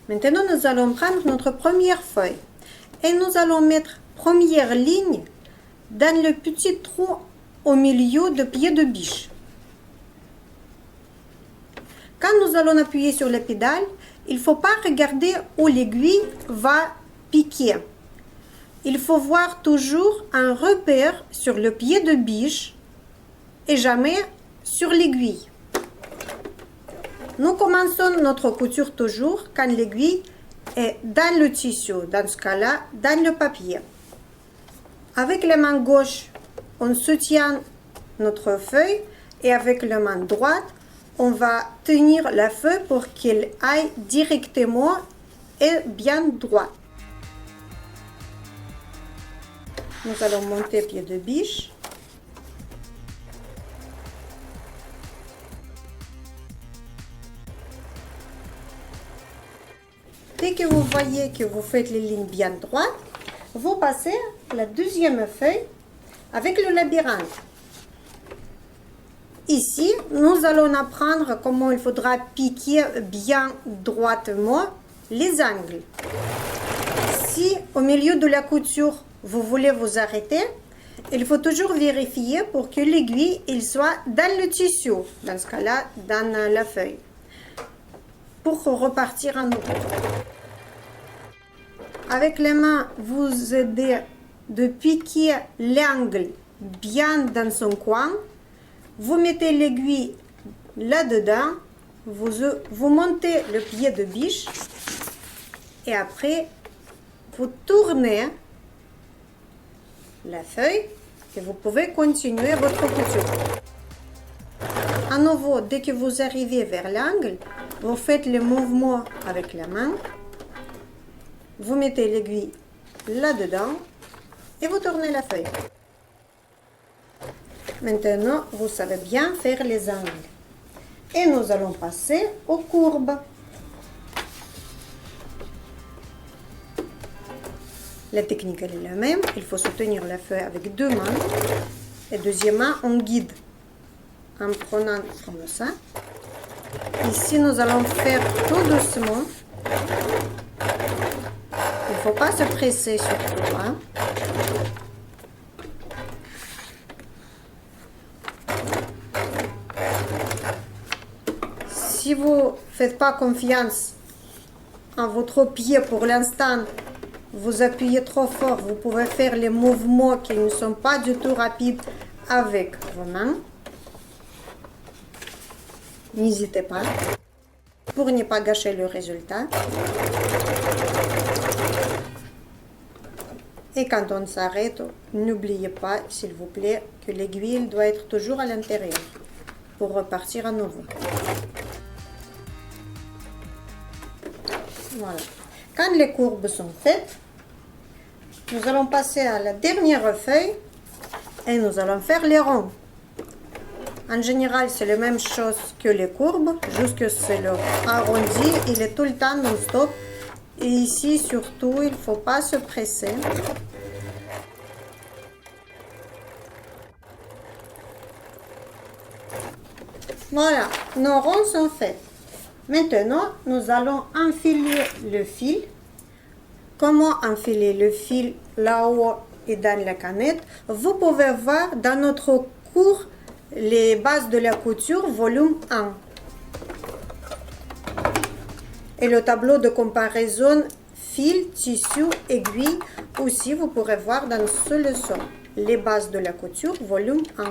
Maintenant, nous allons prendre notre première feuille et nous allons mettre première ligne dans le petit trou au milieu de pied de biche. Quand nous allons appuyer sur la pédale, il ne faut pas regarder où l'aiguille va piquer. Il faut voir toujours un repère sur le pied de biche et jamais sur l'aiguille. Nous commençons notre couture toujours quand l'aiguille est dans le tissu, dans ce cas-là, dans le papier. Avec la main gauche, on soutient notre feuille et avec la main droite, on va tenir la feuille pour qu'elle aille directement et bien droit. Nous allons monter pied de biche. Dès que vous voyez que vous faites les lignes bien droites, vous passez à la deuxième feuille avec le labyrinthe. Ici, nous allons apprendre comment il faudra piquer bien droitement les angles. Si au milieu de la couture, vous voulez vous arrêter, il faut toujours vérifier pour que l'aiguille soit dans le tissu, dans ce cas-là, dans la feuille, pour repartir à nouveau. Avec les mains, vous aidez de piquer l'angle bien dans son coin. Vous mettez l'aiguille là-dedans, vous montez le pied de biche et après, vous tournez la feuille et vous pouvez continuer votre couture. À nouveau, dès que vous arrivez vers l'angle, vous faites le mouvement avec la main, vous mettez l'aiguille là-dedans et vous tournez la feuille. Maintenant, vous savez bien faire les angles. Et nous allons passer aux courbes. La technique elle est la même. Il faut soutenir la feuille avec deux mains. Et deuxièmement, on guide en prenant comme ça. Ici, nous allons faire tout doucement. Il ne faut pas se presser surtout. Hein. Si vous ne faites pas confiance en votre pied pour l'instant, vous appuyez trop fort, vous pouvez faire les mouvements qui ne sont pas du tout rapides avec vos mains. N'hésitez pas pour ne pas gâcher le résultat. Et quand on s'arrête, n'oubliez pas, s'il vous plaît, que l'aiguille doit être toujours à l'intérieur pour repartir à nouveau. Voilà. Quand les courbes sont faites, nous allons passer à la dernière feuille et nous allons faire les ronds. En général, c'est la même chose que les courbes, juste que c'est le arrondi, il est tout le temps non-stop. Et ici, surtout, il ne faut pas se presser. Voilà, nos ronds sont faits. Maintenant, nous allons enfiler le fil. Comment enfiler le fil là-haut et dans la canette? Vous pouvez voir dans notre cours les bases de la couture, volume 1. Et le tableau de comparaison fil, tissu, aiguille. Aussi, vous pourrez voir dans ce leçon les bases de la couture, volume 1.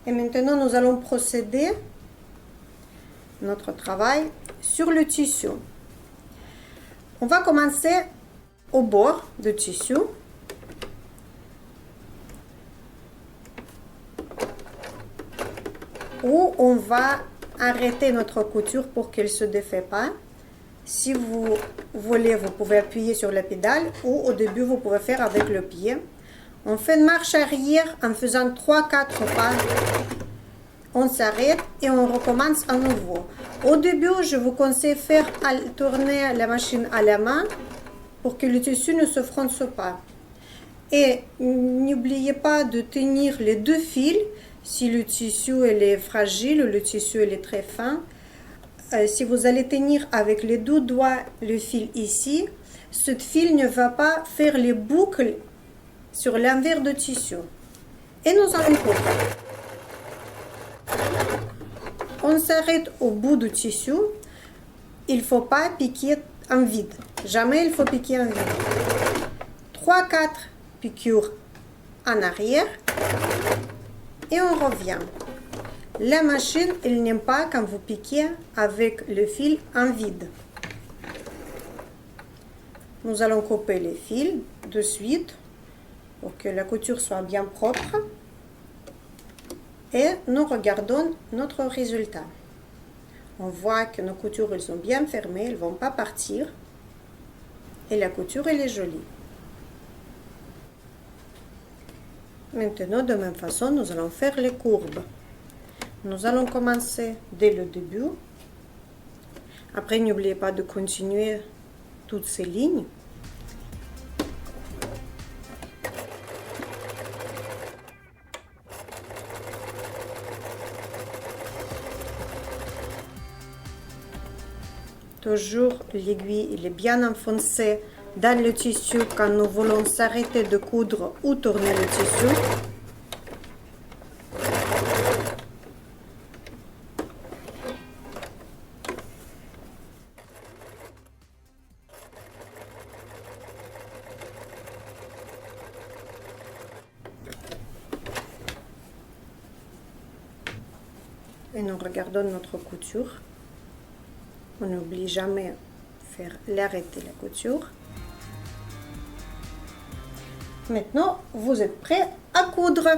Et maintenant, nous allons procéder notre travail sur le tissu. On va commencer au bord du tissu. Où on va arrêter notre couture pour qu'elle ne se défait pas. Si vous voulez, vous pouvez appuyer sur la pédale ou au début, vous pouvez faire avec le pied. On fait une marche arrière en faisant 3-4 pas. On s'arrête et on recommence à nouveau. Au début, je vous conseille de faire tourner la machine à la main pour que le tissu ne se fronce pas. Et n'oubliez pas de tenir les deux fils Si le tissu il est fragile, le tissu il est très fin, si vous allez tenir avec les deux doigts le fil ici, ce fil ne va pas faire les boucles sur l'envers du tissu. Et nous allons couper. On s'arrête au bout du tissu. Il ne faut pas piquer en vide. Jamais il faut piquer en vide. 3-4 piqûres en arrière. Et on revient. La machine, elle n'aime pas quand vous piquez avec le fil en vide. Nous allons couper les fils de suite pour que la couture soit bien propre. Et nous regardons notre résultat. On voit que nos coutures elles sont bien fermées, elles ne vont pas partir. Et la couture elle est jolie. Maintenant, de la même façon, nous allons faire les courbes. Nous allons commencer dès le début. Après, n'oubliez pas de continuer toutes ces lignes. Toujours l'aiguille il est bien enfoncée dans le tissu quand nous voulons s'arrêter de coudre ou tourner le tissu. Et nous regardons notre couture. On n'oublie jamais de faire l'arrêter la couture. Maintenant, vous êtes prêts à coudre.